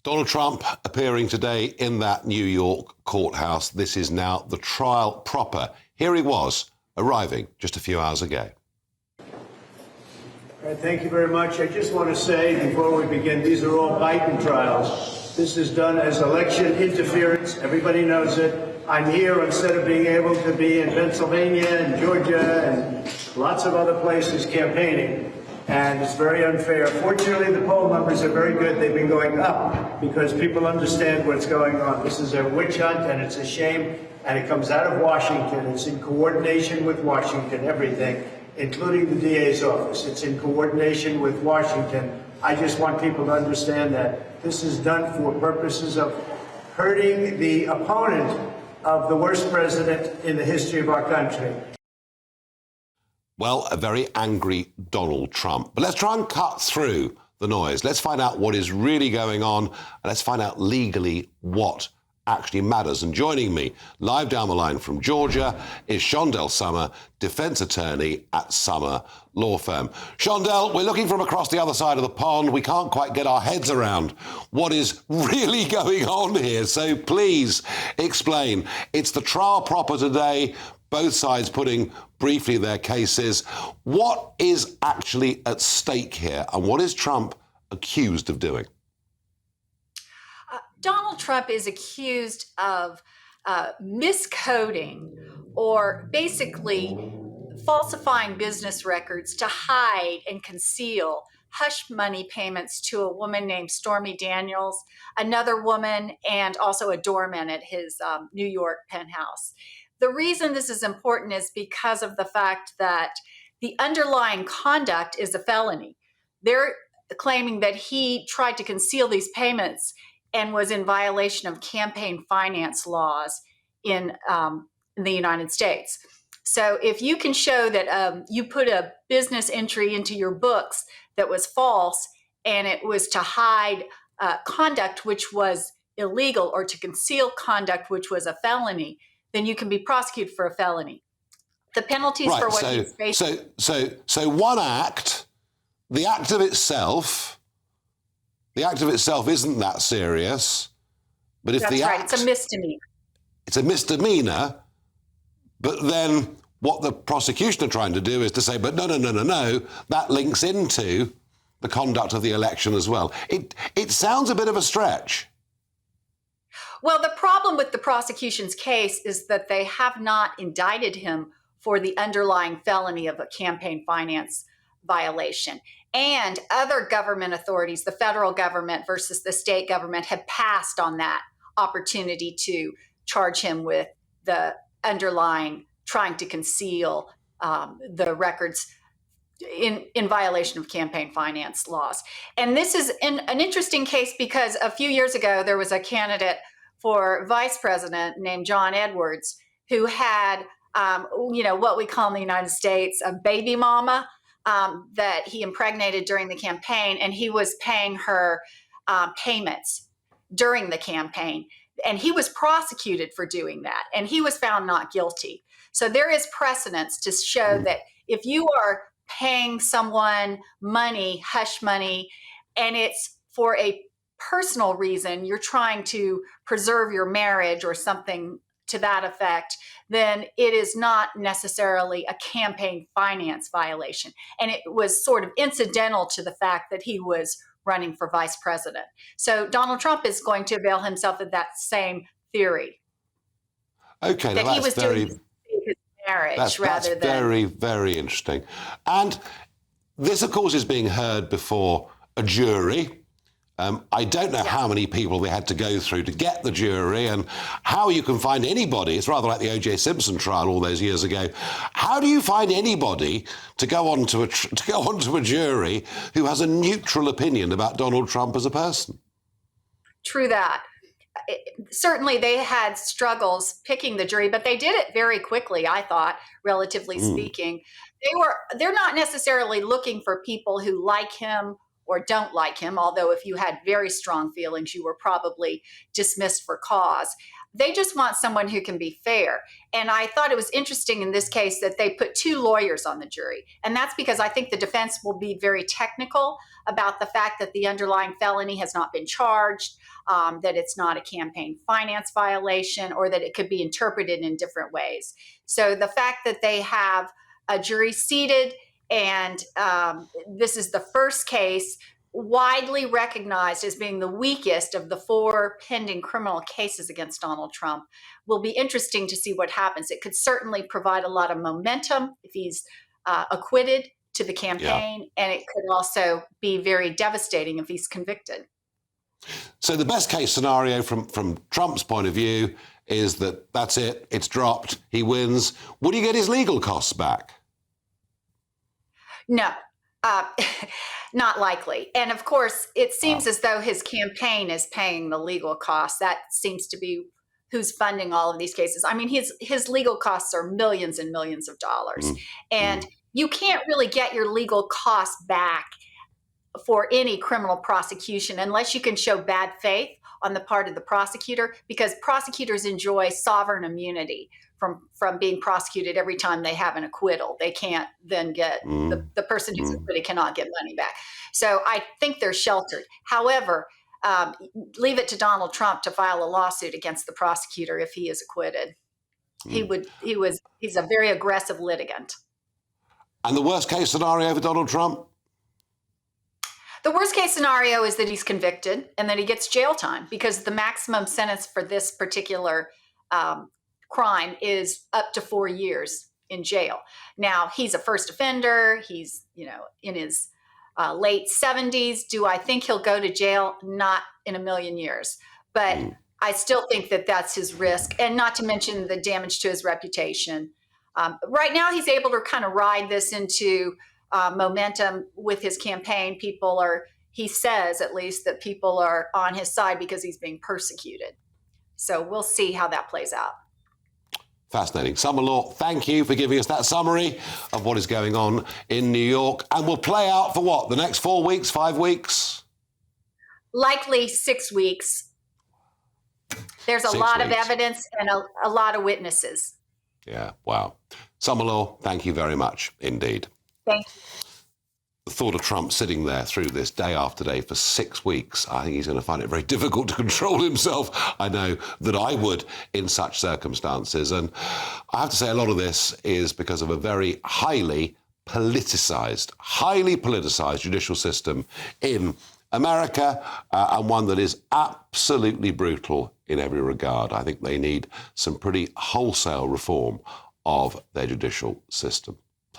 Donald Trump appearing today in that New York courthouse. This is now the trial proper. Here he was, arriving just a few hours ago. Thank you very much. I just want to say before we begin, these are all Biden trials. This is done as election interference. Everybody knows it. I'm here instead of being able to be in Pennsylvania and Georgia and lots of other places campaigning. And it's very unfair. Fortunately, the poll numbers are very good. They've been going up because people understand what's going on. This is a witch hunt, and it's a shame. And it comes out of Washington. It's in coordination with Washington, everything, including the DA's office. It's in coordination with Washington. I just want people to understand that this is done for purposes of hurting the opponent of the worst president in the history of our country. Well, a very angry Donald Trump. But let's try and cut through the noise. Let's find out what is really going on, and let's find out legally what actually matters. And joining me live down the line from Georgia is Shondell Summer, defense attorney at Summer Law Firm. Shondell, we're looking from across the other side of the pond. We can't quite get our heads around what is really going on here. So please explain. It's the trial proper today, both sides putting briefly their cases. What is actually at stake here, and what is Trump accused of doing? Donald Trump is accused of miscoding or basically falsifying business records to hide and conceal hush money payments to a woman named Stormy Daniels, another woman, and also a doorman at his New York penthouse. The reason this is important is because of the fact that the underlying conduct is a felony. They're claiming that he tried to conceal these payments and was in violation of campaign finance laws in the United States. So if you can show that you put a business entry into your books that was false and it was to hide conduct which was illegal or to conceal conduct which was a felony, then you can be prosecuted for a felony. The penalties for what he's facing. So one act, the act of itself isn't that serious. But if That's the right, act, it's a misdemeanor. It's a misdemeanor, but then what the prosecution are trying to do is to say, but no, that links into the conduct of the election as well. It sounds a bit of a stretch. Well, the problem with the prosecution's case is that they have not indicted him for the underlying felony of a campaign finance violation. And other government authorities, the federal government versus the state government, have passed on that opportunity to charge him with the underlying trying to conceal the records in violation of campaign finance laws. And this is an interesting case because a few years ago, there was a candidate for vice president named John Edwards who had, what we call in the United States, a baby mama that he impregnated during the campaign, and he was paying her payments during the campaign. And he was prosecuted for doing that, and he was found not guilty. So there is precedence to show that if you are paying someone money, hush money, and it's for a personal reason, you're trying to preserve your marriage or something to that effect, then it is not necessarily a campaign finance violation. And it was sort of incidental to the fact that he was running for vice president. So Donald Trump is going to avail himself of that same theory. Okay, that he was doing his marriage rather than... That's very, very interesting. And this, of course, is being heard before a jury. I don't know how many people they had to go through to get the jury and how you can find anybody. It's rather like the O.J. Simpson trial all those years ago. How do you find anybody to go on to a jury who has a neutral opinion about Donald Trump as a person? True that. Certainly they had struggles picking the jury, but they did it very quickly, I thought, relatively speaking. They're not necessarily looking for people who like him or don't like him, although if you had very strong feelings, you were probably dismissed for cause. They just want someone who can be fair. And I thought it was interesting in this case that they put 2 lawyers on the jury. And that's because I think the defense will be very technical about the fact that the underlying felony has not been charged, that it's not a campaign finance violation, or that it could be interpreted in different ways. So the fact that they have a jury seated, and this is the first case widely recognized as being the weakest of the 4 pending criminal cases against Donald Trump, will be interesting to see what happens. It could certainly provide a lot of momentum if he's acquitted to the campaign, and it could also be very devastating if he's convicted. So the best case scenario from Trump's point of view is that that's it, it's dropped, he wins. Would he get his legal costs back? No. Not likely. And of course, it seems as though his campaign is paying the legal costs. That seems to be who's funding all of these cases. I mean, his legal costs are millions and millions of dollars. And you can't really get your legal costs back for any criminal prosecution unless you can show bad faith on the part of the prosecutor, because prosecutors enjoy sovereign immunity from being prosecuted every time they have an acquittal. They can't then get, the person who's acquitted cannot get money back. So I think they're sheltered. However, leave it to Donald Trump to file a lawsuit against the prosecutor if he is acquitted. He's a very aggressive litigant. And the worst case scenario for Donald Trump? The worst case scenario is that he's convicted and that he gets jail time, because the maximum sentence for this particular crime is up to 4 years in jail. Now, he's a first offender. He's, in his late 70s. Do I think he'll go to jail? Not in a million years. But I still think that that's his risk, and not to mention the damage to his reputation. Right now, he's able to kind of ride this into momentum with his campaign. He says at least that people are on his side because he's being persecuted. So we'll see how that plays out. Fascinating. Summer Law, thank you for giving us that summary of what is going on in New York, and will play out for what, the next 4 weeks, 5 weeks? Likely 6 weeks. There's a lot of evidence and a lot of witnesses. Yeah, wow. Summer Law, thank you very much indeed. Thank you. The thought of Trump sitting there through this day after day for 6 weeks, I think he's going to find it very difficult to control himself. I know that I would in such circumstances. And I have to say a lot of this is because of a very highly politicized judicial system in America, and one that is absolutely brutal in every regard. I think they need some pretty wholesale reform of their judicial system.